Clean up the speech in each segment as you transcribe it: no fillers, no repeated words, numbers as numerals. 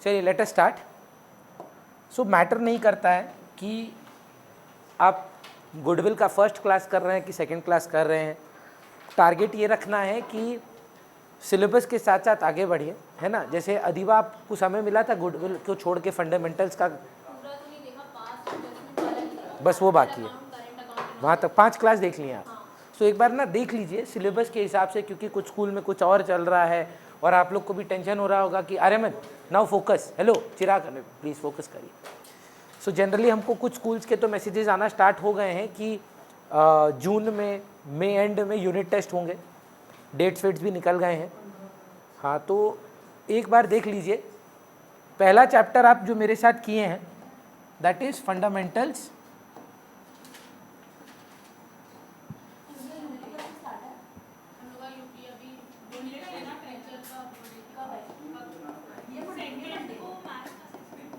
चलिए let us start. सो matter नहीं करता है कि आप गुडविल का फर्स्ट क्लास कर रहे हैं कि सेकंड क्लास कर रहे हैं, टारगेट ये रखना है कि सिलेबस के साथ साथ आगे बढ़िए, है ना। जैसे अधिवा आपको समय मिला था गुडविल को छोड़ के फंडामेंटल्स का, बस वो बाकी है, वहाँ तक 5 क्लास देख लिए आप। सो एक बार ना देख लीजिए सिलेबस के हिसाब से, क्योंकि कुछ स्कूल में कुछ और चल रहा है और आप लोग को भी टेंशन हो रहा होगा कि Aryaman now focus, hello Chirag please focus करिए। सो जनरली हमको कुछ स्कूल्स के तो मैसेजेस आना स्टार्ट हो गए हैं कि जून में मई एंड में यूनिट टेस्ट होंगे, डेट्स वेट्स भी निकल गए हैं। हाँ, तो एक बार देख लीजिए। पहला चैप्टर आप जो मेरे साथ किए हैं दैट इज़ फंडामेंटल्स।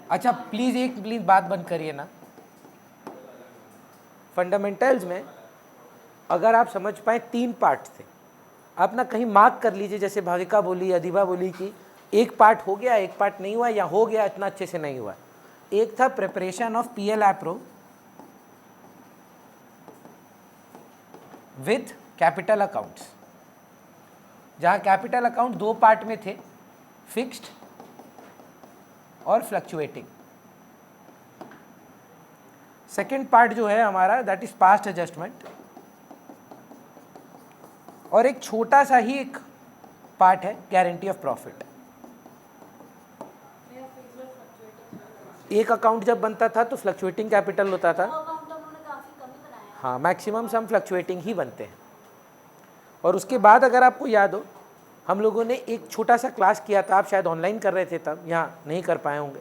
अच्छा प्लीज़ बात बंद करिए ना। फंडामेंटल्स में अगर आप समझ पाए 3 पार्ट थे, आप ना कहीं मार्क कर लीजिए, जैसे भाविका बोली, अधिवा बोली कि एक पार्ट हो गया, एक पार्ट नहीं हुआ, या हो गया इतना अच्छे से नहीं हुआ। एक था preparation of PL appro with capital accounts, जहाँ कैपिटल अकाउंट 2 पार्ट में थे, फिक्स्ड और फ्लक्चुएटिंग। सेकेंड पार्ट जो है हमारा दैट इज पास्ट एडजस्टमेंट, और एक छोटा सा ही एक पार्ट है गारंटी ऑफ प्रॉफिट। एक अकाउंट जब बनता था तो फ्लक्चुएटिंग कैपिटल होता था, हाँ मैक्सिमम सम फ्लक्चुएटिंग ही बनते हैं। और उसके बाद अगर आपको याद हो, हम लोगों ने एक छोटा सा क्लास किया था, आप शायद ऑनलाइन कर रहे थे तब, यहाँ नहीं कर पाए होंगे।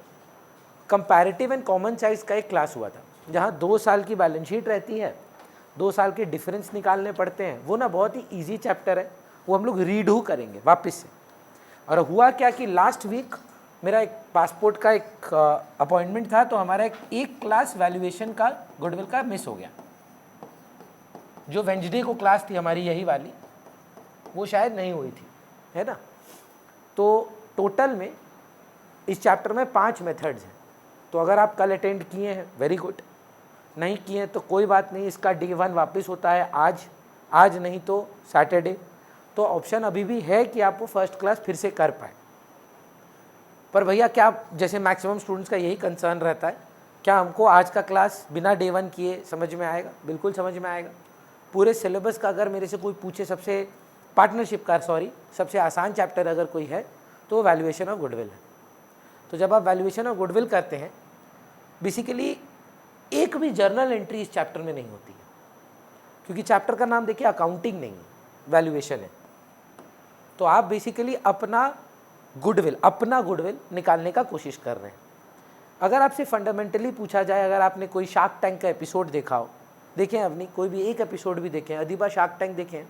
कंपैरेटिव एंड कॉमन साइज का एक क्लास हुआ था, जहाँ 2 साल की बैलेंस शीट रहती है, 2 साल के डिफरेंस निकालने पड़ते हैं। वो ना बहुत ही ईजी चैप्टर है, वो हम लोग रीडू करेंगे वापस से। और हुआ क्या कि लास्ट वीक मेरा एक पासपोर्ट का एक अपॉइंटमेंट था, तो हमारा एक क्लास वैल्यूएशन का गुडविल का मिस हो गया। जो वेंसडे को क्लास थी हमारी यही वाली, वो शायद नहीं हुई थी, है ना। तो टोटल में इस चैप्टर में 5 मेथड्स हैं। तो अगर आप कल अटेंड किए हैं वेरी गुड, नहीं किए हैं तो कोई बात नहीं, इसका डे 1 वापस होता है आज नहीं तो सैटरडे। तो ऑप्शन अभी भी है कि आप वो फर्स्ट क्लास फिर से कर पाए। पर भैया क्या, जैसे मैक्सिमम स्टूडेंट्स का यही कंसर्न रहता है, क्या हमको आज का क्लास बिना डे 1 किए समझ में आएगा? बिल्कुल समझ में आएगा। पूरे सिलेबस का अगर मेरे से कोई पूछे सबसे सबसे आसान चैप्टर अगर कोई है तो वैल्यूएशन ऑफ गुडविल है। तो जब आप वैल्यूएशन ऑफ गुडविल करते हैं, बेसिकली एक भी जर्नल एंट्री इस चैप्टर में नहीं होती है, क्योंकि चैप्टर का नाम देखिए अकाउंटिंग नहीं है, वैल्यूएशन है। तो आप बेसिकली अपना गुडविल निकालने का कोशिश कर रहे हैं। अगर आपसे फंडामेंटली पूछा जाए, अगर आपने कोई शार्क टैंक का एपिसोड देखा हो, देखें अपनी कोई भी एक एपिसोड भी देखें, अधिबा शार्क टैंक देखें,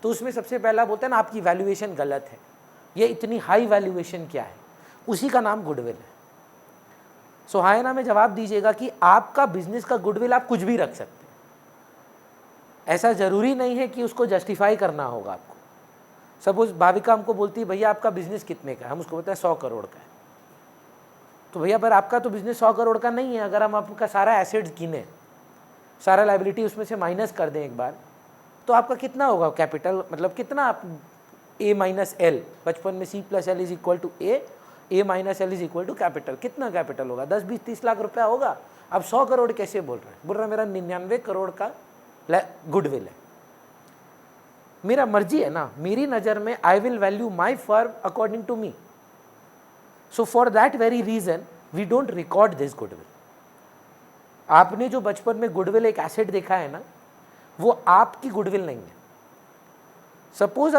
तो उसमें सबसे पहला बोलते हैं ना आपकी वैल्यूएशन गलत है, ये इतनी हाई वैल्यूएशन क्या है, उसी का नाम गुडविल है। सो हाँ ना में जवाब दीजिएगा कि आपका बिजनेस का गुडविल आप कुछ भी रख सकते हैं, ऐसा जरूरी नहीं है कि उसको जस्टिफाई करना होगा आपको। सपोज भाविका हमको बोलती है भैया आपका बिजनेस कितने का है, हम उसको बोलते हैं 100 करोड़ का है। तो भैया पर आपका तो बिजनेस 100 करोड़ का नहीं है। अगर हम आपका सारा एसेट्स गिने, सारा लायबिलिटी उसमें से माइनस कर दें एक बार, तो आपका कितना होगा कैपिटल, मतलब कितना आप A माइनस एल, बचपन में C plus L is equal to A minus L is equal to capital, कितना कैपिटल होगा? 10, 20, 30 लाख रुपया होगा। अब 100 करोड़ कैसे बोल रहे हैं? बोल रहा है मेरा 99 करोड़ का गुडविल है। मेरा मर्जी है ना, मेरी नज़र में I will value my firm according to me. So for that very reason we don't record this goodwill. आपने जो बचपन में गुडविल एक एसेट देखा है ना, वो आपकी गुडविल नहीं है। Suppose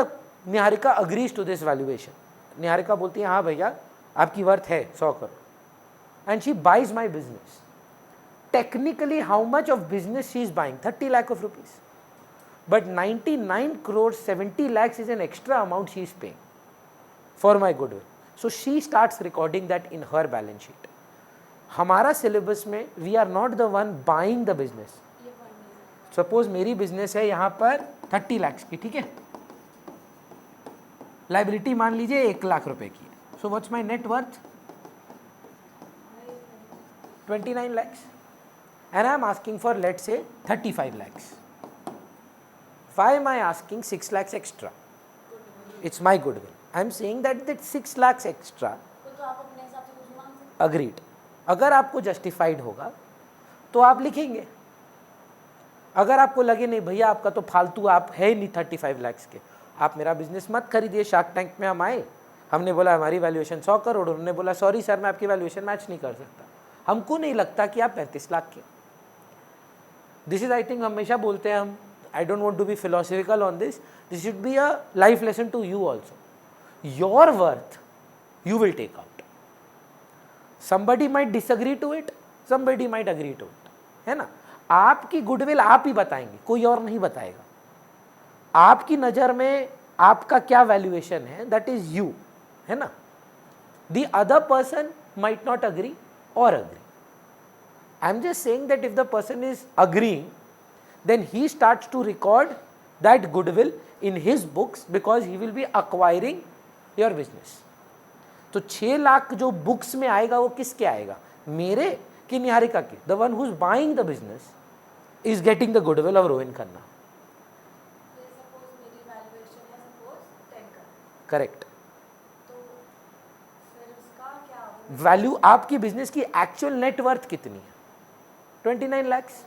Niharika agrees to this valuation, Niharika बोलती है हाँ भैया आपकी वर्थ है 100 crore, and she buys my business. Technically how much of business she is buying? 30 lakh of rupees, but 99 crore 70 lakhs is an extra amount she is paying for my goodwill. So she starts recording that in her balance sheet. हमारा syllabus में we are not the one buying the business. Suppose मेरी business है यहाँ पर 30 lakhs की, ठीक है, liability मान लीजिए 1 लाख रुपए की। So what's my net worth? 29 lakhs and I am asking for, let's say, 35 lakhs. Why am I asking 6 lakhs extra? It's my goodwill. I am saying that 6 lakhs extra. तो आप अपने हिसाब से कुछ मांग सकते हैं। Agreed. अगर आपको जस्टिफाइड होगा तो आप लिखेंगे। अगर आपको लगे नहीं भैया आपका तो फालतू, आप है नहीं 35 लाख के, आप मेरा बिजनेस मत खरीदिए। शार्क टैंक में हम आए, हमने बोला हमारी वैल्यूएशन 100 करोड़, उन्होंने बोला सॉरी सर मैं आपकी वैल्यूएशन मैच नहीं कर सकता। हमको नहीं लगता कि आप 35 लाख के। दिस इज आई थिंक हमेशा बोलते हैं हम, I don't want to be philosophical on this should be a life lesson to you also. Your worth you will take out. somebody might disagree to it, somebody might agree to it, है ना। आपकी goodwill आप ही बताएंगे, कोई और नहीं बताएगा। आपकी नज़र में आपका क्या वैल्यूएशन है, दैट इज यू, है ना। The other person might not agree और agree. I am just saying that if the person is agreeing then he starts to record that goodwill in his books because he will be acquiring your business. तो 6 लाख जो books में आएगा वो किसके आएगा, मेरे कि निहारिका के? The one who is buying the business is getting the goodwill of Rohin Khanna. Correct. Value आपकी बिजनेस की एक्चुअल नेटवर्थ कितनी है? 29 लैक्स,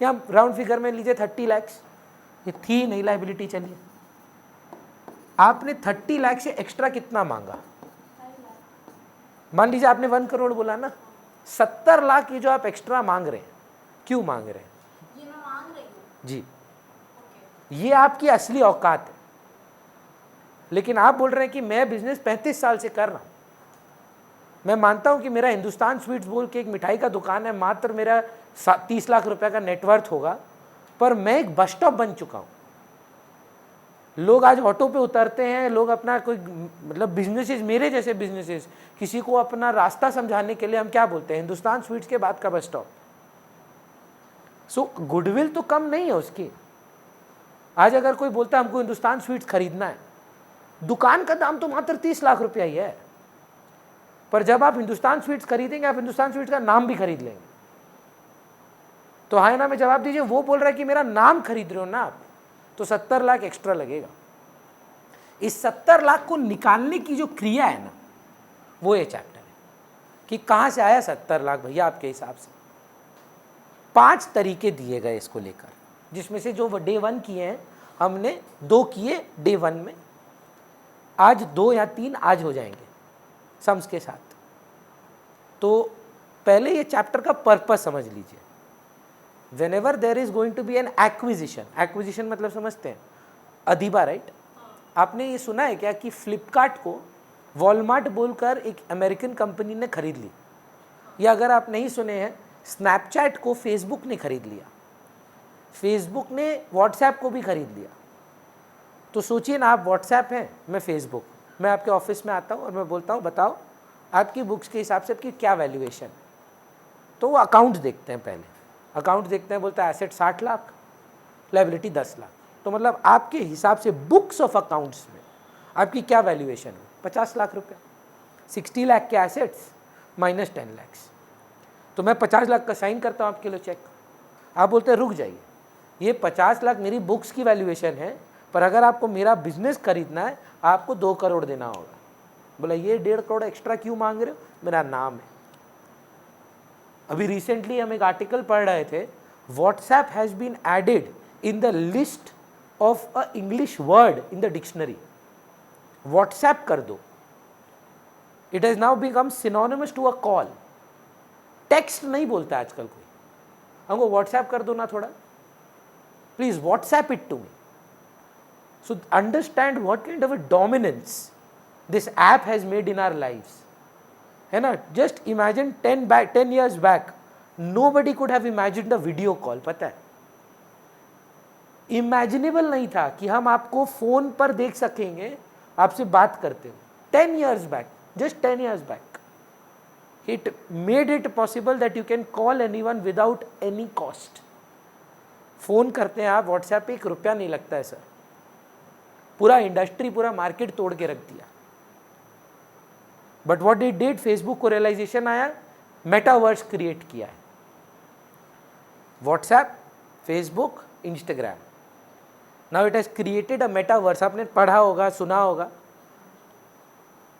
या राउंड फिगर में लीजिए 30 लैक्स। ये थी नहीं लाइबिलिटी, चलिए आपने 30 लाख से एक्स्ट्रा कितना मांगा? मान लीजिए आपने 1 करोड़ बोला ना, 70 लाख ये जो आप एक्स्ट्रा मांग रहे हैं, क्यों मांग रहे हैं? ये मैं मांग रही हूँ जी, ये आपकी असली औकात है। लेकिन आप बोल रहे हैं कि मैं बिजनेस 35 साल से कर रहा हूँ। मैं मानता हूँ कि मेरा हिंदुस्तान स्वीट्स बोल के एक मिठाई का दुकान है, मात्र मेरा 30 लाख रुपए का नेटवर्थ होगा, पर मैं एक बस स्टॉप बन चुका हूँ। लोग आज ऑटो पे उतरते हैं, लोग अपना कोई मतलब बिजनेसेस, मेरे जैसे बिजनेसेस, किसी को अपना रास्ता समझाने के लिए हम क्या बोलते हैं? हिंदुस्तान स्वीट्स के बाद का बस स्टॉप। सो गुडविल तो कम नहीं है उसकी। आज अगर कोई बोलता है हमको हिंदुस्तान स्वीट्स खरीदना है, दुकान का दाम तो मात्र 30 लाख रुपया ही है, पर जब आप हिंदुस्तान स्वीट्स खरीदेंगे, आप हिंदुस्तान स्वीट्स का नाम भी खरीद लेंगे। तो हाँ ना में जवाब दीजिए। वो बोल रहा है कि मेरा नाम खरीद रहे हो ना आप, तो 70 लाख एक्स्ट्रा लगेगा। इस 70 लाख को निकालने की जो क्रिया है ना, वो ये चैप्टर है कि कहाँ से आया 70 लाख भैया आपके हिसाब से। 5 तरीके दिए गए इसको लेकर, जिसमें से जो डे 1 किए हैं हमने 2 किए डे 1 में, आज 2 या 3 आज हो जाएंगे सम्स के साथ। तो पहले ये चैप्टर का पर्पस समझ लीजिए। Whenever there is going to be an acquisition, acquisition मतलब समझते हैं, अधिबा, राइट? आपने ये सुना है क्या कि फ्लिपकार्ट को वॉलमार्ट बोलकर एक अमेरिकन कंपनी ने खरीद ली? या अगर आप नहीं सुने हैं, स्नैपचैट को फेसबुक ने खरीद लिया, फेसबुक ने व्हाट्सएप को भी खरीद लिया। तो सोचिए ना, आप व्हाट्सएप हैं, मैं फेसबुक, मैं आपके ऑफिस में आता हूँ और मैं बोलता हूँ बताओ आपकी बुक्स के हिसाब से आपकी क्या वैल्यूएशन। तो वो अकाउंट देखते हैं, पहले अकाउंट देखते हैं, बोलता है एसेट 60 लाख, लायबिलिटी 10 लाख। तो मतलब आपके हिसाब से बुक्स ऑफ अकाउंट्स में आपकी क्या वैल्यूएशन है? 50 लाख रुपया। 60 लाख के एसेट्स माइनस 10 लैक्स, तो मैं 50 लाख का साइन करता हूँ आपके लिए चेक। आप बोलते हैं रुक जाइए, ये 50 लाख मेरी बुक्स की वैल्यूएशन है, पर अगर आपको मेरा बिजनेस खरीदना है आपको 2 करोड़ देना होगा। बोला ये 1.5 करोड़ एक्स्ट्रा क्यों मांग रहे हो? मेरा नाम है। अभी रिसेंटली हम एक आर्टिकल पढ़ रहे थे, WhatsApp has been added in the list of a English word in the dictionary. WhatsApp कर दो, it has now become synonymous to a call. Text नहीं बोलता आजकल कोई, हमको व्हाट्सएप कर दो ना थोड़ा, please WhatsApp it to me. So understand what kind of a dominance this app has made in our lives, है ना। Just imagine 10 years back nobody could have imagined the video call. पता है, imaginable नहीं था कि हम आपको phone पर देख सकेंगे, आपसे बात करते हो। 10 years back, just 10 years back, it made it possible that you can call anyone without any cost. Phone करते हैं आप व्हाट्सएप पे, 1 रुपया नहीं लगता है सर। पूरा इंडस्ट्री, पूरा मार्केट तोड़ के रख दिया। But what it did, Facebook को रियलाइजेशन आया मेटावर्स क्रिएट किया है। WhatsApp, Facebook, Instagram, now it has created a metaverse. आपने पढ़ा होगा, सुना होगा।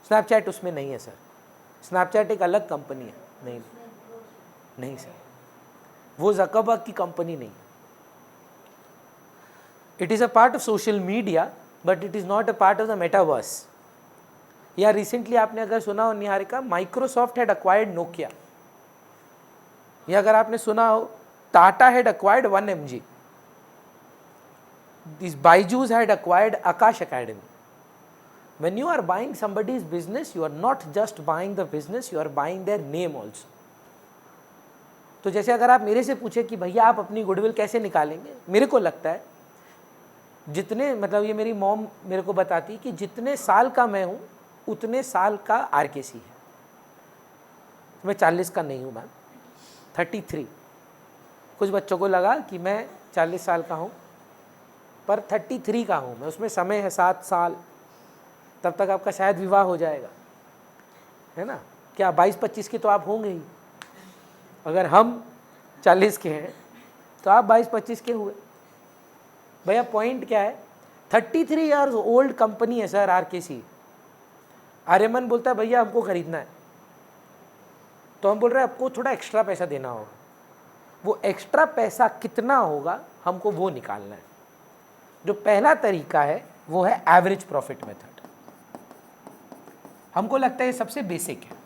स्नैपचैट उसमें नहीं है सर, स्नैपचैट एक अलग कंपनी है। नहीं नहीं सर, वो ज़करबर्ग की कंपनी नहीं। It is a part of social media but it is not a part of the metaverse. या रिसेंटली आपने अगर सुना हो Niharika, Microsoft had acquired Nokia. या अगर आपने सुना हो, Tata had acquired 1mg। This Byju's had acquired Akash academy. When you are buying somebody's business, you are not just buying the business, you are buying their name also. तो जैसे अगर आप मेरे से पूछे कि भैया आप अपनी गुडविल कैसे निकालेंगे, मेरे को लगता है जितने, मतलब ये मेरी मॉम मेरे को बताती कि जितने साल का मैं हूँ उतने साल का आरकेसी है। मैं 40 का नहीं हूँ मैम, 33। कुछ बच्चों को लगा कि मैं 40 साल का हूँ, पर 33 का हूँ मैं। उसमें समय है 7 साल, तब तक आपका शायद विवाह हो जाएगा, है ना। क्या 22-25 के तो आप होंगे ही। अगर हम 40 के हैं तो आप 22-25 के हुए। भैया पॉइंट क्या है, 33 ईयर्स ओल्ड कंपनी है सर आरकेसी। आर्यमन बोलता है भैया हमको खरीदना है, तो हम बोल रहे हैं आपको थोड़ा एक्स्ट्रा पैसा देना होगा। वो एक्स्ट्रा पैसा कितना होगा हमको वो निकालना है। जो पहला तरीका है वो है एवरेज प्रॉफिट मेथड। हमको लगता है ये सबसे बेसिक है।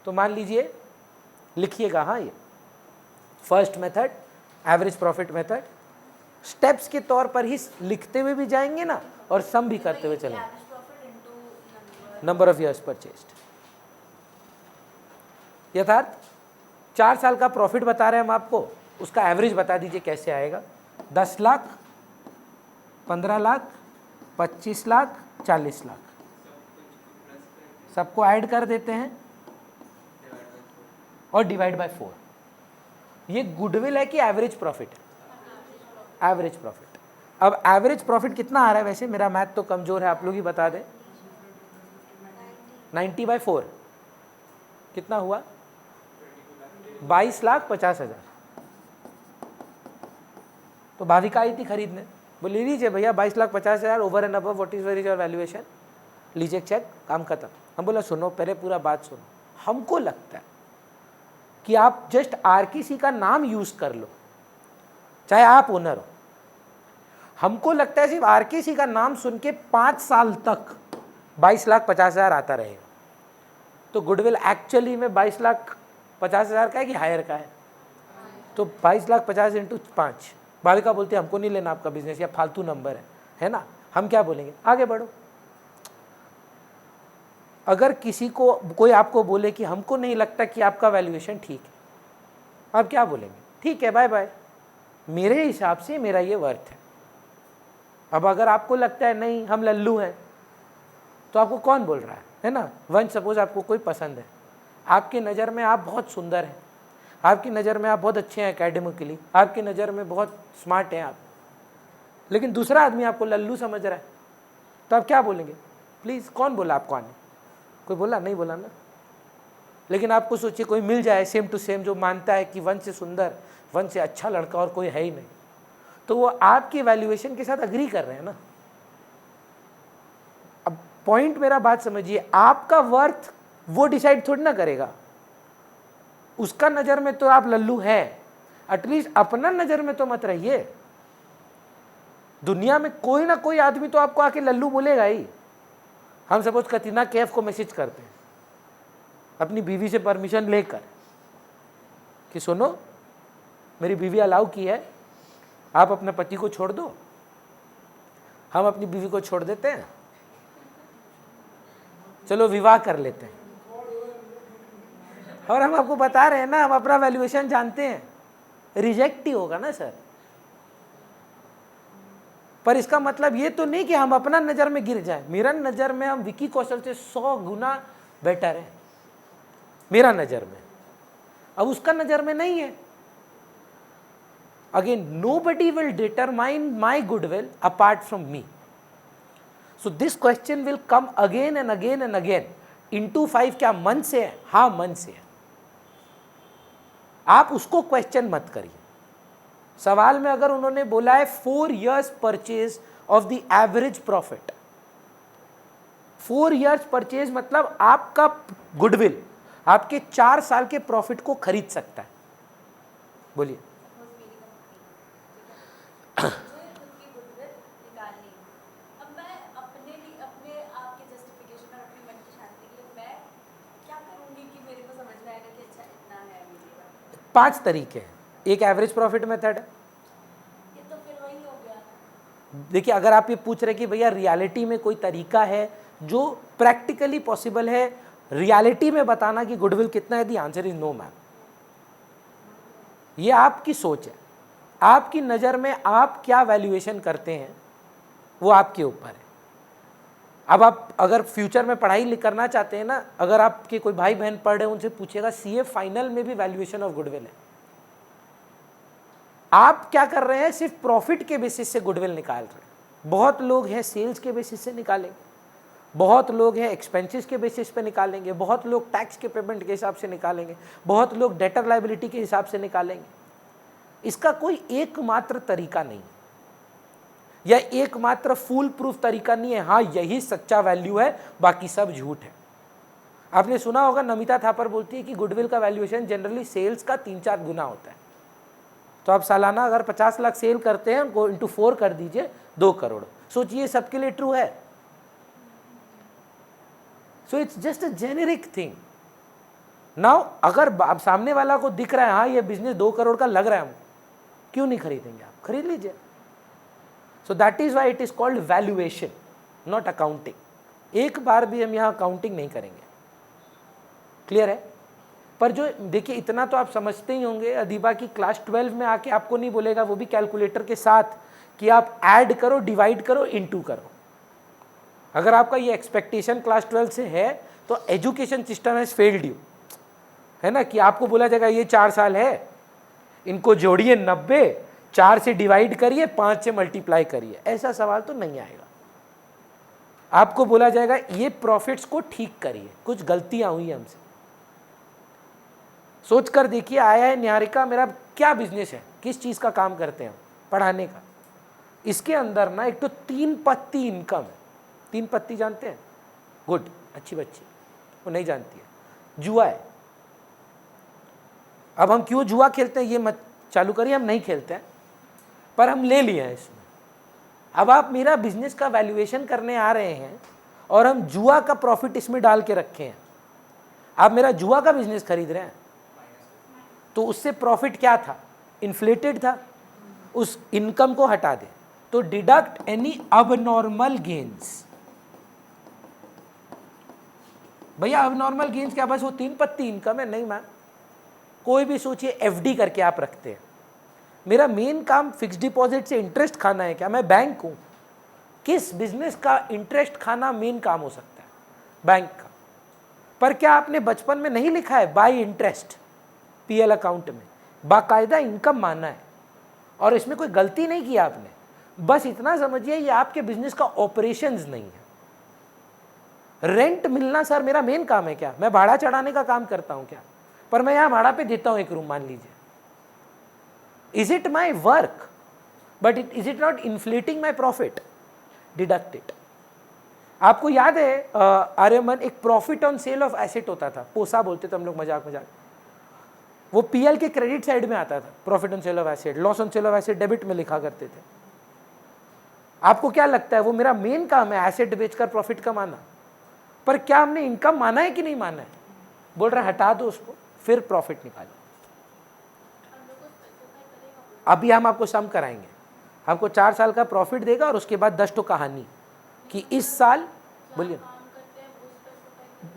तो मान लीजिए, लिखिएगा, हाँ, ये first method average profit method. Steps के तौर पर ही लिखते हुए भी जाएंगे ना, और सम भी करते हुए चलेंगे। Number of years purchased. यथार्थ 4 साल का प्रॉफिट बता रहे हैं हम आपको, उसका एवरेज बता दीजिए कैसे आएगा। 10 लाख, 15 लाख, 25 लाख, 40 लाख, सबको ऐड कर देते हैं और डिवाइड बाय 4। ये गुडविल है कि एवरेज प्रॉफिट है? Average profit. अब एवरेज प्रॉफिट कितना आ रहा है? वैसे मेरा मैथ तो कमजोर है, आप लोग ही बता दें। 90/4 कितना हुआ? 22,50,000। तो भाविका आई थी खरीदने, बोली लीजिए भैया 22,50,000 over and above what is where is your valuation, लीजिए चेक, काम खत्म। हम बोला सुनो, पहले पूरा बात सुनो। हमको लगता है कि आप जस्ट आरकेसी का नाम यूज कर लो, चाहे आप ओनर हो। हमको लगता है सिर्फ आरकेसी का नाम सुन के 5 साल तक 22,50,000 आता रहेगा। तो गुडविल एक्चुअली में 22,50,000 का है कि हायर का है? तो 22,50,000 इंटू 5। भाविका बोलती है हमको नहीं लेना आपका बिजनेस, या फालतू नंबर है ना। हम क्या बोलेंगे? आगे बढ़ो। अगर किसी को, कोई आपको बोले कि हमको नहीं लगता कि आपका वैल्यूएशन ठीक है, आप क्या बोलेंगे? ठीक है, बाय बाय, मेरे हिसाब से मेरा ये वर्थ है। अब अगर आपको लगता है नहीं हम लल्लू हैं, तो आपको कौन बोल रहा है ना। वन सपोज आपको कोई पसंद है, आपकी नज़र में आप बहुत सुंदर हैं, आपकी नज़र में आप बहुत अच्छे हैं एकेडमिकली, आपकी नज़र में बहुत स्मार्ट हैं आप, लेकिन दूसरा आदमी आपको लल्लू समझ रहा है, तो आप क्या बोलेंगे? प्लीज़, कौन बोला आपको आने? कोई बोला? नहीं बोला ना। लेकिन आपको सोचिए कोई मिल जाए सेम टू सेम जो मानता है कि वन से सुंदर, वन से अच्छा लड़का और कोई है ही नहीं, तो वो आपकी वैल्यूएशन के साथ अग्री कर रहे हैं ना। अब पॉइंट मेरा बात समझिए, आपका वर्थ वो डिसाइड थोड़ी ना करेगा। उसका नज़र में तो आप लल्लू हैं, एटलीस्ट अपना नज़र में तो मत रहिए। दुनिया में कोई ना कोई आदमी तो आपको आके लल्लू बोलेगा ही। हम सपोज कतरीना कैफ को मैसेज करते हैं अपनी बीवी से परमिशन लेकर कि सुनो मेरी बीवी अलाउ की है, आप अपने पति को छोड़ दो, हम अपनी बीवी को छोड़ देते हैं, चलो विवाह कर लेते हैं। और हम आपको बता रहे हैं ना, हम अपना वैल्यूएशन जानते हैं, रिजेक्ट ही होगा ना सर। पर इसका मतलब ये तो नहीं कि हम अपना नज़र में गिर जाएं। मेरा नज़र में हम विकी कौशल से 100 गुना बेटर है, मेरा नज़र में। अब उसका नज़र में नहीं है। Again, nobody will determine my goodwill apart from me. So this question will come again and again and again. Into 5 क्या मन से है? हाँ मन से है। आप उसको क्वेश्चन मत करिए। सवाल में अगर उन्होंने बोला है 4 years purchase of the average profit, 4 years purchase मतलब आपका गुडविल आपके 4 साल के प्रॉफिट को खरीद सकता है। बोलिए। सपोज मेरी कंपनी मुझे खुद की गुडविल निकालनी है, अब मैं अपने लिए अपने आप के जस्टिफिकेशन और अपनी मन की शांति के लिए मैं क्या करूँगी कि मेरे को समझ में आएगा कि अच्छा इतना है मेरे पास। 5 तरीके हैं। एक एवरेज प्रॉफिट मेथड है। ये तो फिर वही हो गया ना। देखिए, अगर आप ये पूछ रहे कि भैया रियलिटी में कोई तरीका है जो प्रैक्टिकली पॉसिबल है रियलिटी में बताना कि गुडविल कितना है, the answer is no ma'am. ये आपकी सोच है, आपकी नज़र में आप क्या वैल्यूएशन करते हैं वो आपके ऊपर है। अब आप अगर फ्यूचर में पढ़ाई करना चाहते हैं ना, अगर आपके कोई भाई बहन पढ़ रहे हैं उनसे पूछिएगा सीए फाइनल में भी वैल्यूएशन ऑफ गुडविल है। आप क्या कर रहे हैं? सिर्फ प्रॉफिट के बेसिस से गुडविल निकाल रहे हैं। बहुत लोग हैं सेल्स के बेसिस से निकालेंगे, बहुत लोग हैं एक्सपेंसेस के बेसिस पे निकालेंगे, बहुत लोग टैक्स के पेमेंट के हिसाब से निकालेंगे, बहुत लोग डेटर लायबिलिटी के हिसाब से निकालेंगे। इसका कोई एकमात्र तरीका नहीं है या एकमात्र फूल प्रूफ तरीका नहीं है। हाँ, यही सच्चा वैल्यू है, बाकी सब झूठ है। आपने सुना होगा नमिता थापर बोलती है कि गुडविल का वैल्यूएशन जनरली सेल्स का 3-4 गुना होता है। तो आप सालाना अगर 50 लाख सेल करते हैं उनको इंटू 4 कर दीजिए, 2 करोड़। सोचिए सबके लिए ट्रू है। So it's just a generic thing. Now अगर आप सामने वाला को दिख रहा है हाँ ये बिजनेस 2 करोड़ का लग रहा है हमको, क्यों नहीं खरीदेंगे? आप खरीद लीजिए। So that is why it is called valuation, not accounting. एक बार भी हम यहाँ अकाउंटिंग नहीं करेंगे। क्लियर है? पर जो देखिए इतना तो आप समझते ही होंगे, अदीबा की क्लास 12 में आके आपको नहीं बोलेगा वो भी कैलकुलेटर के साथ कि आप ऐड करो, डिवाइड करो, इनटू करो। अगर आपका ये एक्सपेक्टेशन क्लास 12 से है तो education system has failed you, है ना, कि आपको बोला जाएगा ये 4 साल है, इनको जोड़िए 90, 4 से डिवाइड करिए, 5 से मल्टीप्लाई करिए। ऐसा सवाल तो नहीं आएगा। आपको बोला जाएगा ये प्रॉफिट्स को ठीक करिए, कुछ गलतियां हुई हमसे। सोच कर देखिए, आया है निहारिका, मेरा क्या बिजनेस है, किस चीज़ का काम करते हैं हम? पढ़ाने का। इसके अंदर ना एक तो 3 पत्ती इनकम है। 3 पत्ती जानते हैं? गुड, अच्छी बच्ची, वो नहीं जानती है। जुआ है। अब हम क्यों जुआ खेलते हैं ये मत चालू करिए, हम नहीं खेलते हैं, पर हम ले लिए हैं इसमें। अब आप मेरा बिजनेस का वैल्यूएशन करने आ रहे हैं और हम जुआ का प्रॉफिट इसमें डाल के रखे हैं। आप मेरा जुआ का बिजनेस खरीद रहे हैं तो उससे प्रॉफिट क्या था? इन्फ्लेटेड था। उस इनकम को हटा दे तो डिडक्ट एनी अबनॉर्मल गेन्स। भैया अबनॉर्मल गेन्स क्या बस वो 3 पत्ती इनकम है? नहीं मैम। कोई भी सोचिए, एफडी करके आप रखते हैं, मेरा मेन काम फिक्स डिपॉजिट से इंटरेस्ट खाना है क्या? मैं बैंक हूं। किस बिजनेस का इंटरेस्ट खाना मेन काम हो सकता है? बैंक का। पर क्या आपने बचपन में नहीं लिखा है बाय इंटरेस्ट पीएल अकाउंट में? बाकायदा इनकम माना है और इसमें कोई गलती नहीं की आपने। बस इतना समझिए ये आपके बिजनेस का ऑपरेशंस नहीं है। रेंट मिलना सर मेरा मेन काम है क्या? मैं भाड़ा चढ़ाने का काम करता हूं क्या? पर मैं यहां भाड़ा पे देता हूं 1 रूम, मान लीजिए। Is it my work? But is it not inflating my profit? Deduct it. आपको याद है आर्यमन, एक profit on sale of asset होता था, पोसा बोलते थे हम लोग मजाक मजाक। वो पीएल के क्रेडिट साइड में आता था, profit on sale of asset. Loss on sale of asset debit में लिखा करते थे। आपको क्या लगता है वो मेरा मेन काम है एसेट बेचकर प्रॉफिट कमाना? पर क्या हमने इनकम माना है कि नहीं माना है? बोल रहा है हटा दो उसको, फिर प्रॉफिट निकालो। अभी हम आपको सम कराएंगे, आपको 4 साल का प्रॉफिट देगा और उसके बाद 10 तो कहानी कि इस साल। बोलिए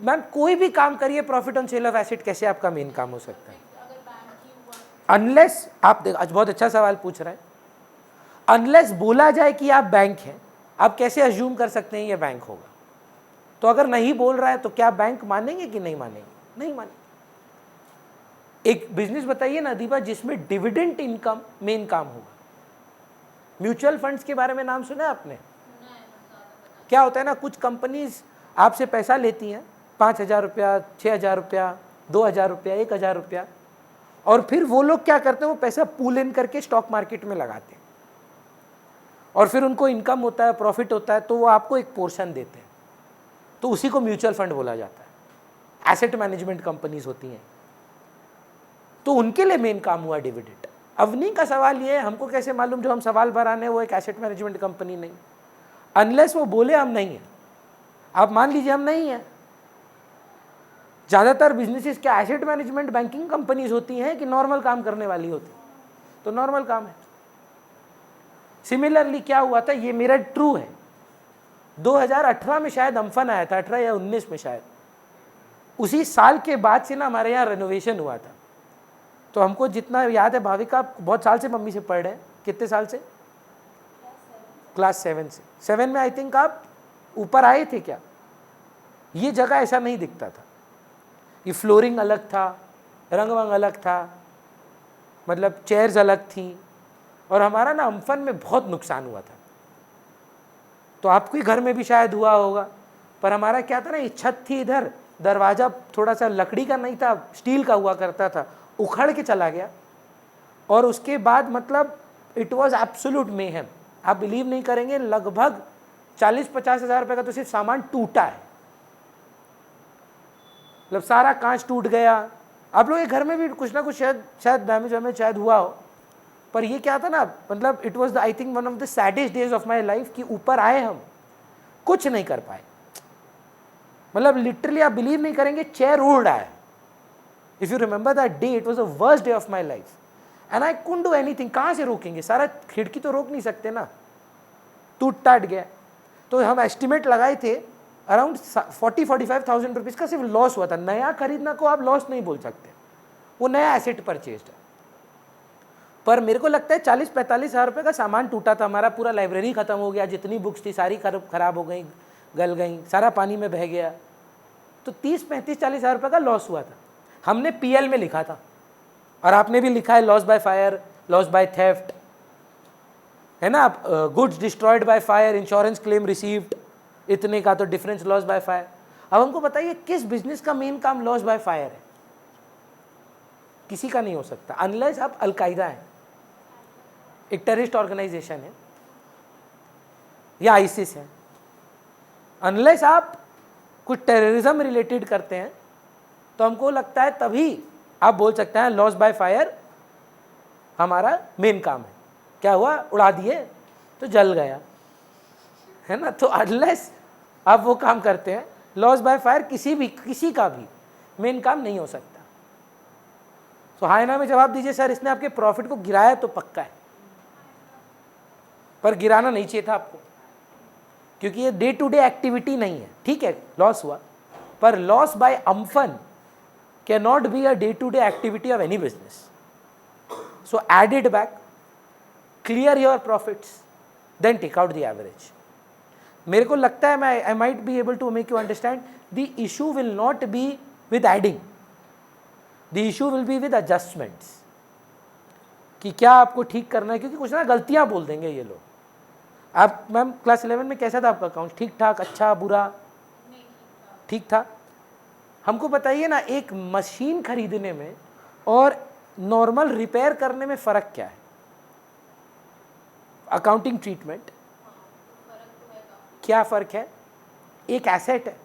मैम, कोई भी काम करिए, profit on sale of asset कैसे आपका मेन काम हो सकता है? अनलेस आप आज बहुत अच्छा सवाल पूछ रहे हैं, अनलेस बोला जाए कि आप बैंक हैं, आप कैसे अज्यूम कर सकते हैं ये बैंक होगा? तो अगर नहीं बोल रहा है तो क्या बैंक मानेंगे कि नहीं मानेंगे? नहीं मानेंगे। एक बिजनेस बताइए ना दीपा जिसमें डिविडेंड इनकम मेन काम होगा। म्यूचुअल फंड्स के बारे में नाम सुना है आपने? क्या होता है ना, कुछ कंपनीज आपसे पैसा लेती हैं 5,000 रुपया, 6,000 रुपया, 2,000 रुपया, 1,000 रुपया, और फिर वो लोग क्या करते हैं, वो पैसा पूल इन करके स्टॉक मार्केट में लगाते हैं और फिर उनको इनकम होता है, प्रॉफिट होता है, तो वो आपको एक पोर्शन देते हैं, तो उसी को म्यूचुअल फंड बोला जाता है। एसेट मैनेजमेंट कंपनीज होती हैं, तो उनके लिए मेन काम हुआ डिविडेंड। अवनी का सवाल ये है, हमको कैसे मालूम जो हम सवाल भराने हैं वो एक एसेट मैनेजमेंट कंपनी नहीं, अनलेस वो बोले हम नहीं हैं। आप मान लीजिए हम नहीं हैं। ज़्यादातर बिजनेसेस क्या एसेट मैनेजमेंट बैंकिंग कंपनीज होती हैं कि नॉर्मल काम करने वाली होती, तो नॉर्मल काम है। सिमिलरली क्या हुआ था, ये मेरा ट्रू है, 2018 में शायद अम्फन आया था, 18 या 19 में शायद, उसी साल के बाद से ना हमारे यहाँ रेनोवेशन हुआ था। तो हमको जितना याद है, भाविका आप बहुत साल से मम्मी से पढ़ रहे हैं, कितने साल से? क्लास 7 से। 7 में आई थिंक आप ऊपर आए थे क्या? ये जगह ऐसा नहीं दिखता था, ये फ्लोरिंग अलग था, रंग वंग अलग था, मतलब चेयर्स अलग थी, और हमारा ना अम्फन में बहुत नुकसान हुआ था। तो आपके घर में भी शायद हुआ होगा, पर हमारा क्या था ना, ये छत थी इधर, दरवाज़ा थोड़ा सा लकड़ी का नहीं था, स्टील का हुआ करता था, उखड़ के चला गया। और उसके बाद मतलब इट वॉज एब्सोल्यूट मेहम। आप बिलीव नहीं करेंगे, लगभग 40-50 हज़ार रुपये का तो सिर्फ सामान टूटा है, मतलब सारा कांच टूट गया। आप लोग के घर में भी कुछ ना कुछ शायद डैमेज वैमेज शायद हुआ हो, पर ये क्या था ना, मतलब it was the I think one of the saddest days of my life कि ऊपर आए हम, कुछ नहीं कर पाए। मतलब लिटरली आप बिलीव नहीं करेंगे, चेयर उड़ रहा है। If you remember that day, it was the worst day of my life and I couldn't do anything. कहाँ से रोकेंगे, सारा खिड़की तो रोक नहीं सकते ना, टूट टाट गया। तो हम एस्टिमेट लगाए थे अराउंड 40-45,000 रुपीज़ का सिर्फ लॉस हुआ था। नया खरीदना को आप लॉस नहीं बोल सकते, वो नया एसेट परचेज्ड है। पर मेरे को लगता है 40-45 हज़ार रुपये का सामान टूटा था हमारा, पूरा लाइब्रेरी ख़त्म हो गया, जितनी बुक्स थी सारी खराब हो गई, गल गई, सारा पानी में बह गया। तो 30-35-40 हज़ार रुपये का लॉस हुआ था। हमने पीएल में लिखा था, और आपने भी लिखा है loss by fire, loss by theft, है ना, आप goods destroyed by fire, insurance claim received इतने का, तो डिफरेंस लॉस बाय फायर। अब हमको बताइए किस बिजनेस का मेन काम लॉस बाय फायर है? किसी का नहीं हो सकता, अनलेस आप अलकायदा है, एक टेररिस्ट ऑर्गेनाइजेशन है, या आईसिस है। अनलेस आप कुछ टेररिज्म रिलेटेड करते हैं, तो हमको लगता है तभी आप बोल सकते हैं लॉस बाय फायर हमारा मेन काम है। क्या हुआ, उड़ा दिए तो जल गया, है ना। तो अनलेस आप वो काम करते हैं, लॉस बाय फायर किसी का भी मेन काम नहीं हो सकता। तो हाँ ना में जवाब दीजिए सर, इसने आपके प्रॉफिट को गिराया तो पक्का है, पर गिराना नहीं चाहिए था आपको, क्योंकि ये डे टू डे एक्टिविटी नहीं है। ठीक है, लॉस हुआ, पर loss by Amphan can not be a day to day activity of any business. So add it back, clear your profits, then take out the average. मेरे को लगता है I might be able to make you understand, the issue will not be with adding, the issue will be with adjustments, कि क्या आपको ठीक करना है। क्योंकि कुछ ना गलतियां बोल देंगे ये लोग। आप मैम क्लास 11 में कैसा था आपका अकाउंट? ठीक ठाक, अच्छा, बुरा? ठीक था। हमको बताइए ना, एक मशीन खरीदने में और नॉर्मल रिपेयर करने में फ़र्क क्या है? अकाउंटिंग ट्रीटमेंट क्या फ़र्क है? एक एसेट है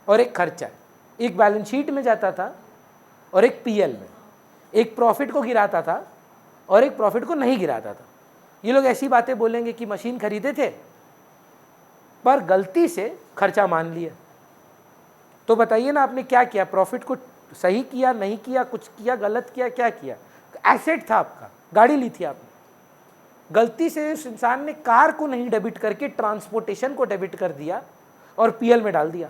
और एक खर्चा है। एक बैलेंस शीट में जाता था और एक पीएल में, एक प्रॉफिट को गिराता था और एक प्रॉफिट को नहीं गिराता था। ये लोग ऐसी बातें बोलेंगे कि मशीन खरीदे थे पर गलती से खर्चा मान लिया। तो बताइए ना, आपने क्या किया? प्रॉफिट को सही किया, नहीं किया, कुछ किया, गलत किया, क्या किया? एसेट था आपका, गाड़ी ली थी आपने, गलती से उस इंसान ने कार को नहीं डेबिट करके ट्रांसपोर्टेशन को डेबिट कर दिया और पीएल में डाल दिया।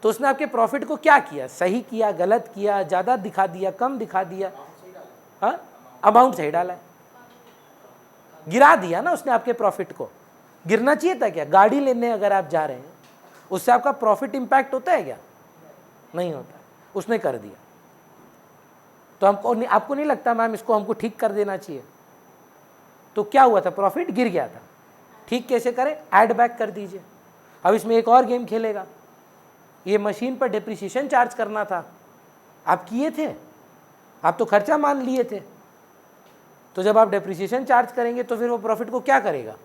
तो उसने आपके प्रॉफिट को क्या किया? सही किया, गलत किया, ज़्यादा दिखा दिया, कम दिखा दिया? हाँ, अमाउंट सही डाला है, गिरा दिया ना उसने आपके प्रॉफिट को। गिरना चाहिए था क्या? गाड़ी लेने अगर आप जा रहे हैं, उससे आपका प्रॉफिट इंपैक्ट होता है क्या? नहीं होता, उसने कर दिया। तो आपको नहीं लगता मैम इसको हमको ठीक कर देना चाहिए? तो क्या हुआ था? प्रॉफिट गिर गया था, ठीक कैसे करें? ऐड बैक कर दीजिए। अब इसमें एक और गेम खेलेगा, ये मशीन पर डिप्रिसिएशन चार्ज करना था, आप किए थे, आप तो खर्चा मान लिए थे। तो जब आप डिप्रिसिएशन चार्ज करेंगे तो फिर वो प्रॉफिट को क्या करेगा,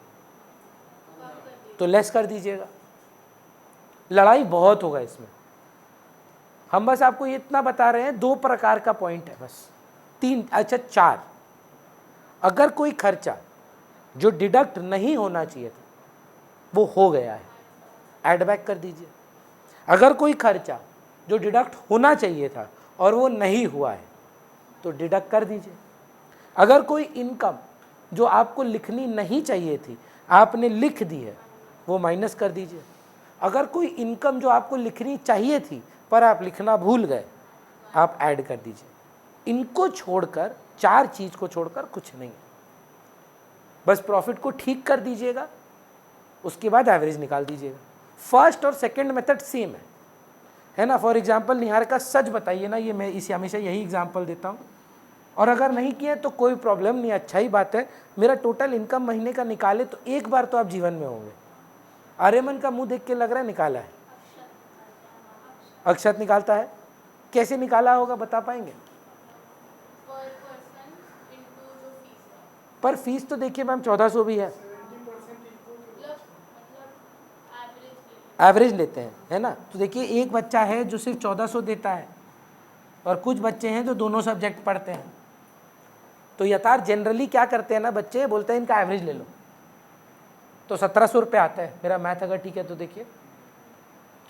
तो लेस कर दीजिएगा। लड़ाई बहुत होगा इसमें, हम बस आपको ये इतना बता रहे हैं, 2 प्रकार का पॉइंट है बस, 3 अच्छा 4। अगर कोई खर्चा जो डिडक्ट नहीं होना चाहिए था वो हो गया है, ऐड बैक कर दीजिए। अगर कोई खर्चा जो डिडक्ट होना चाहिए था और वो नहीं हुआ है तो डिडक्ट कर दीजिए। अगर कोई इनकम जो आपको लिखनी नहीं चाहिए थी आपने लिख दी है, वो माइनस कर दीजिए। अगर कोई इनकम जो आपको लिखनी चाहिए थी पर आप लिखना भूल गए, आप ऐड कर दीजिए। इनको छोड़कर, 4 चीज़ को छोड़कर कुछ नहीं है। बस प्रॉफिट को ठीक कर दीजिएगा, उसके बाद एवरेज निकाल दीजिएगा। फर्स्ट और सेकंड मेथड सेम है ना। फॉर एग्जांपल निहारिका सच बताइए ना, ये मैं इसे हमेशा यही एग्जांपल देता हूँ, और अगर नहीं किए तो कोई प्रॉब्लम नहीं, अच्छा ही बात है। मेरा टोटल इनकम महीने का निकाले तो एक बार तो आप जीवन में होंगे। आर्यमन का मुंह देख के लग रहा है निकाला है, अक्षत निकालता है, कैसे निकाला होगा बता पाएंगे? पर फीस तो देखिए मैम 1400 भी है, एवरेज लेते हैं, है ना। तो देखिए एक बच्चा है जो सिर्फ 1400 देता है और कुछ बच्चे हैं जो दोनों सब्जेक्ट पढ़ते हैं। तो यथार्थ जनरली क्या करते हैं ना, बच्चे बोलते हैं इनका एवरेज ले लो, तो 1700 रुपये आता है। मेरा मैथ अगर ठीक है तो देखिए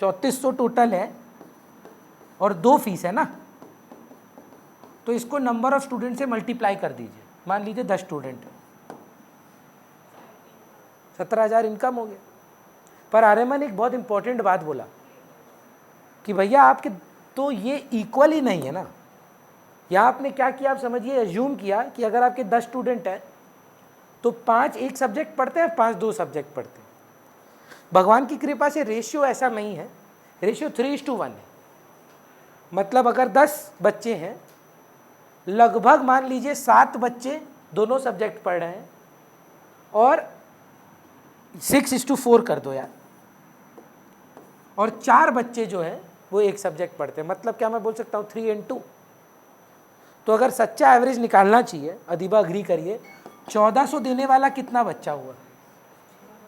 3400 टोटल है और 2 फीस है ना, तो इसको नंबर ऑफ स्टूडेंट से मल्टीप्लाई कर दीजिए। मान लीजिए 10 स्टूडेंट, 17,000 इनकम हो गया। पर आर्यमन एक बहुत इंपॉर्टेंट बात बोला कि भैया आपके तो ये इक्वल ही नहीं है ना। यहाँ आपने क्या किया, आप समझिए, एज्यूम किया कि अगर आपके 10 स्टूडेंट हैं तो 5 एक सब्जेक्ट पढ़ते हैं, 5 2 सब्जेक्ट पढ़ते हैं। भगवान की कृपा से रेशियो ऐसा नहीं है, रेशियो 3:1 है। मतलब अगर 10 बच्चे हैं, लगभग मान लीजिए 7 बच्चे दोनों सब्जेक्ट पढ़ रहे हैं और 6:4 कर दो यार, और 4 बच्चे जो हैं वो एक सब्जेक्ट पढ़ते हैं। मतलब क्या मैं बोल सकता हूँ 3:2। तो अगर सच्चा एवरेज निकालना चाहिए, अदीबा अग्री करिए, 1400 देने वाला कितना बच्चा हुआ?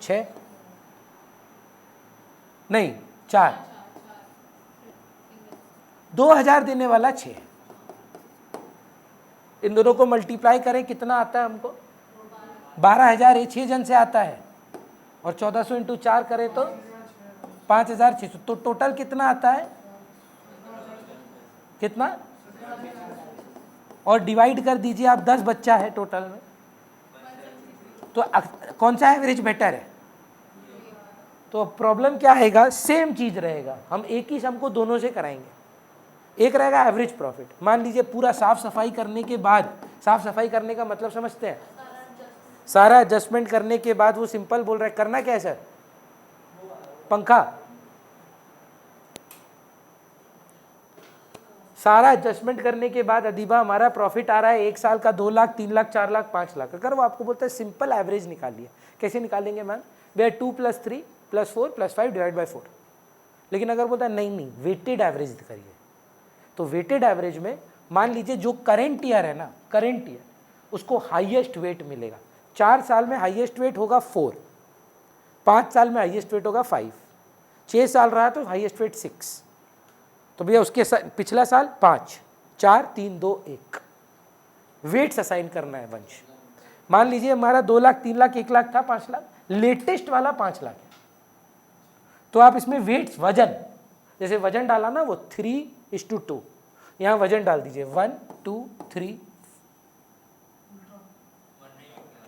6 नहीं 4, 2000 देने वाला 6। इन दोनों को मल्टीप्लाई करें कितना आता है हमको? 12,000। ये 6 जन से आता है, और 1400 × 4 करें तो 5,600। तो टोटल कितना आता है? कितना? और डिवाइड कर दीजिए आप, 10 बच्चा है टोटल में, तो कौन सा एवरेज बेटर है? तो प्रॉब्लम क्या आएगा? सेम चीज रहेगा, हम एक ही सम को दोनों से कराएंगे। एक रहेगा एवरेज प्रॉफिट। मान लीजिए पूरा साफ सफाई करने के बाद, साफ सफाई करने का मतलब समझते हैं, सारा एडजस्टमेंट करने के बाद वो सिंपल बोल रहा है करना क्या है सर? पंखा। सारा एडजस्टमेंट करने के बाद अदीबा हमारा प्रॉफिट आ रहा है 1 साल का 2 लाख, 3 लाख, 4 लाख, 5 लाख। अगर वो आपको बोलता है सिंपल एवरेज निकालिए, कैसे निकालेंगे मैम? वे 2 + 3 + 4 + 5 / 4। लेकिन अगर बोलता है नहीं वेटेड एवरेज करिए, तो वेटेड एवरेज में मान लीजिए जो करेंट ईयर है ना, करेंट ईयर, उसको हाईएस्ट वेट मिलेगा। 4 साल में हाईएस्ट वेट होगा 4, 5 साल में हाईएस्ट वेट होगा 5, 6 साल रहा तो हाईएस्ट वेट 6। तो भैया उसके पिछला साल 5, 4, 3, 2, 1 वेट्स असाइन करना है वंश। मान लीजिए हमारा 2 लाख, 3 लाख, 1 लाख था, 5 लाख, लेटेस्ट वाला 5 लाख है। तो आप इसमें वेट्स, वजन, जैसे वजन डाला ना वो 3:2, यहाँ वजन डाल दीजिए 1 2 3।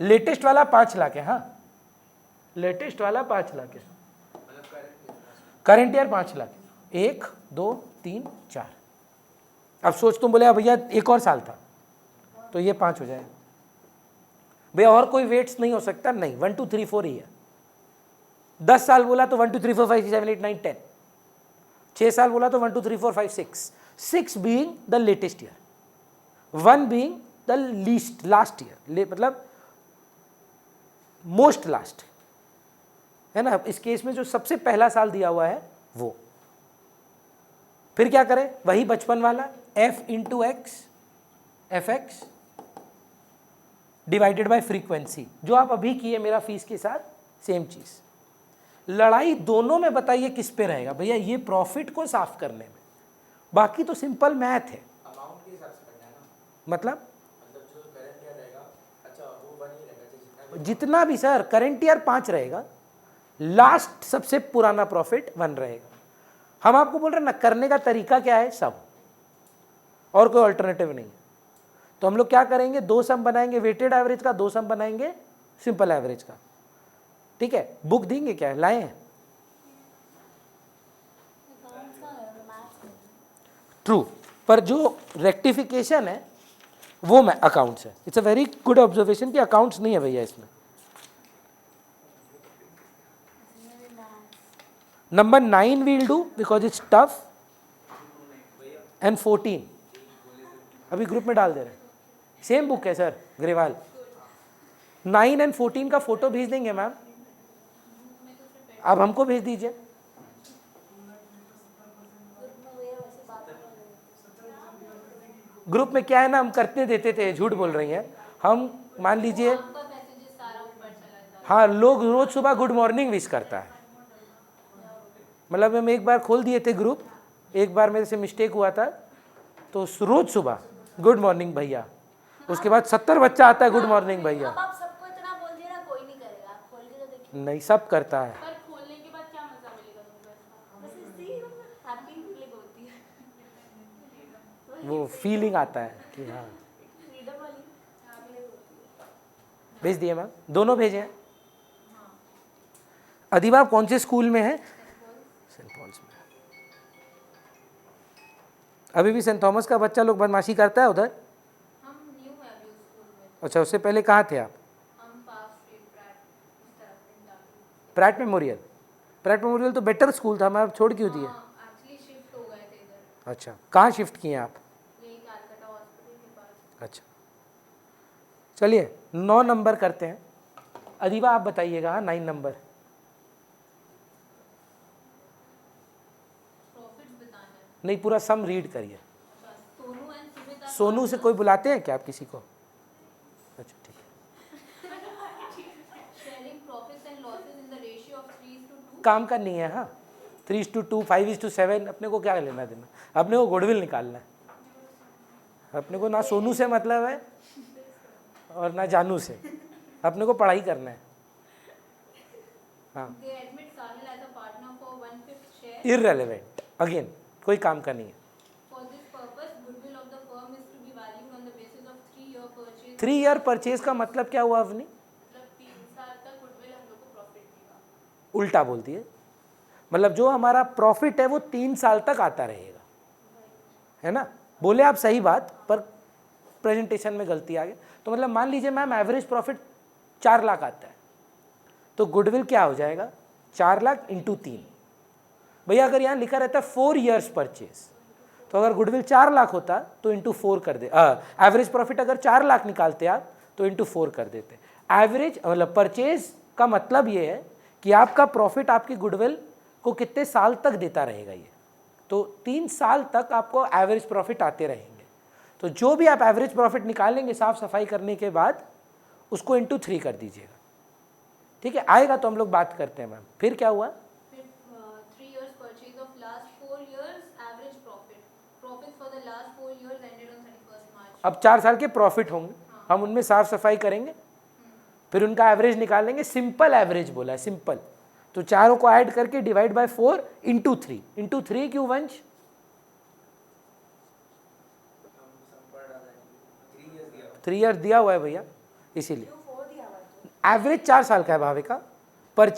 लेटेस्ट वाला 5 लाख है, हाँ लेटेस्ट वाला 5 लाख है, करंट ईयर 5 लाख है। 1 2 3 4। अब सोच तुम बोले भैया एक और साल था, तो ये 5 हो जाएगा। भैया और कोई वेट्स नहीं हो सकता? नहीं, 1 2 3 4 ही है। 10 साल बोला तो 1 2 3 4 5 6 7 8 9 10। 6 साल बोला तो 1 2 3 4 5 6। 6 being the latest year, 1 being the least last year, मतलब मोस्ट लास्ट, है ना। इस केस में जो सबसे पहला साल दिया हुआ है वो, फिर क्या करें, वही बचपन वाला f into x F x divided by frequency, जो आप अभी किए मेरा फीस के साथ, सेम चीज। लड़ाई दोनों में बताइए किस पे रहेगा भैया, ये प्रॉफिट को साफ करने में, बाकी तो सिंपल मैथ है। अमाउंट के हिसाब से करना है ना, मतलब जो करंट ईयर रहेगा, अच्छा वो बन ही रहेगा, जितना भी सर करंट ईयर 5 रहेगा, लास्ट सबसे पुराना प्रॉफिट 1 रहेगा। हम आपको बोल रहे हैं ना, करने का तरीका क्या है, सब, और कोई अल्टरनेटिव नहीं है। तो हम लोग क्या करेंगे, 2 सम बनाएंगे वेटेड एवरेज का, 2 सम बनाएंगे सिंपल एवरेज का। ठीक है, बुक देंगे क्या, लाए हैं? ट्रू, पर जो रेक्टिफिकेशन है वो मैं अकाउंट्स है। It's a very good observation कि अकाउंट्स नहीं है भैया इसमें। Number 9 we'll do because it's tough and 14 अभी ग्रुप में डाल दे रहे हैं, सेम बुक है सर ग्रेवाल। 9 and 14 का फोटो भेज देंगे मैम, आप हमको भेज दीजिए। ग्रुप में क्या है ना, हम करते देते थे, झूठ बोल रही हैं हम, मान लीजिए हाँ, लोग रोज सुबह गुड मॉर्निंग विश करता है। मतलब हम एक बार खोल दिए थे ग्रुप, एक बार मेरे से मिस्टेक हुआ था, तो रोज सुबह गुड मॉर्निंग भैया, उसके बाद 70 बच्चा आता है गुड मॉर्निंग भैया। अब आप सबको इतना बोल दिया ना, कोई नहीं करेगा, आप खोल के तो देखिए। नहीं, सब करता है। पर खोलने के बाद क्या मजा मिलेगा तुमको? बस इसी हैप्पी फीलिंग होती है, वो फीलिंग आता है कि हाँ, फ्रीडम वाली फीलिंग होती है। भेज दिए मैम, दोनों भेजे हैं। अदीबा आप कौन से स्कूल में है? सेंट पॉल्स में। अभी भी सेंट थॉमस का बच्चा लोग बदमाशी करता है उधर? हम न्यू है अभी उस स्कूल में। अच्छा, उससे पहले कहाँ थे आप? हम पास स्ट्रीट प्रैट उस तरफ से। Pratt memorial? प्रैट मेमोरियल तो बेटर स्कूल था, मैं आप छोड़ क्यों दिए? एक्चुअली शिफ्ट हो गए थे इधर। अच्छा, कहाँ शिफ्ट किए आप? यही कलकत्ता हॉस्पिटल के पास। अच्छा, चलिए 9 नंबर करते हैं। अदीबा आप बताइएगा। हाँ, 9 नंबर नहीं, पूरा सम रीड करिए। सोनू से कोई बुलाते हैं क्या आप किसी को? अच्छा ठीक है, काम का नहीं है। हाँ, 3:2, 5:7, अपने को क्या लेना देना, अपने को गुडविल निकालना है। अपने को ना सोनू से मतलब है और ना जानू से, अपने को पढ़ाई करना है। हाँ, इररेलेवेंट, अगेन कोई काम का नहीं है। 3 ईयर परचेज का मतलब क्या हुआ अवनी? मतलब 3 साल तक गुडविल हम लोग को प्रॉफिट देगा। उल्टा बोलती है, मतलब जो हमारा प्रॉफिट है वो 3 साल तक आता रहेगा, है ना? बोले आप सही बात, पर प्रेजेंटेशन में गलती आ गई। तो मतलब मान लीजिए मैम एवरेज प्रॉफिट 4 लाख आता है, तो गुडविल क्या हो जाएगा, 4 लाख इंटू 3। भैया अगर यहाँ लिखा रहता है 4 ईयर्स परचेज, तो अगर गुडविल 4 लाख होता तो इंटू 4 कर दे। एवरेज प्रॉफिट अगर 4 लाख निकालते आप तो इंटू 4 कर देते। एवरेज मतलब परचेज का मतलब ये है कि आपका प्रॉफिट आपकी गुडविल को कितने साल तक देता रहेगा ये, तो 3 साल तक आपको एवरेज प्रॉफिट आते रहेंगे। तो जो भी आप एवरेज प्रॉफिट निकालेंगे साफ सफाई करने के बाद, उसको इंटू 3 कर दीजिएगा। ठीक है, आएगा तो हम लोग बात करते हैं मैम। फिर क्या हुआ? अब 4 साल के प्रॉफिट होंगे, हम उनमें साफ सफाई करेंगे, फिर उनका एवरेज निकालेंगे। सिंपल एवरेज बोला है, सिंपल, तो चारों को ऐड करके डिवाइड बाय 4 इंटू 3। इंटू 3 क्यों वंश? 3 ईयर दिया हुआ है भैया, इसीलिए एवरेज 4 साल का है भावे का।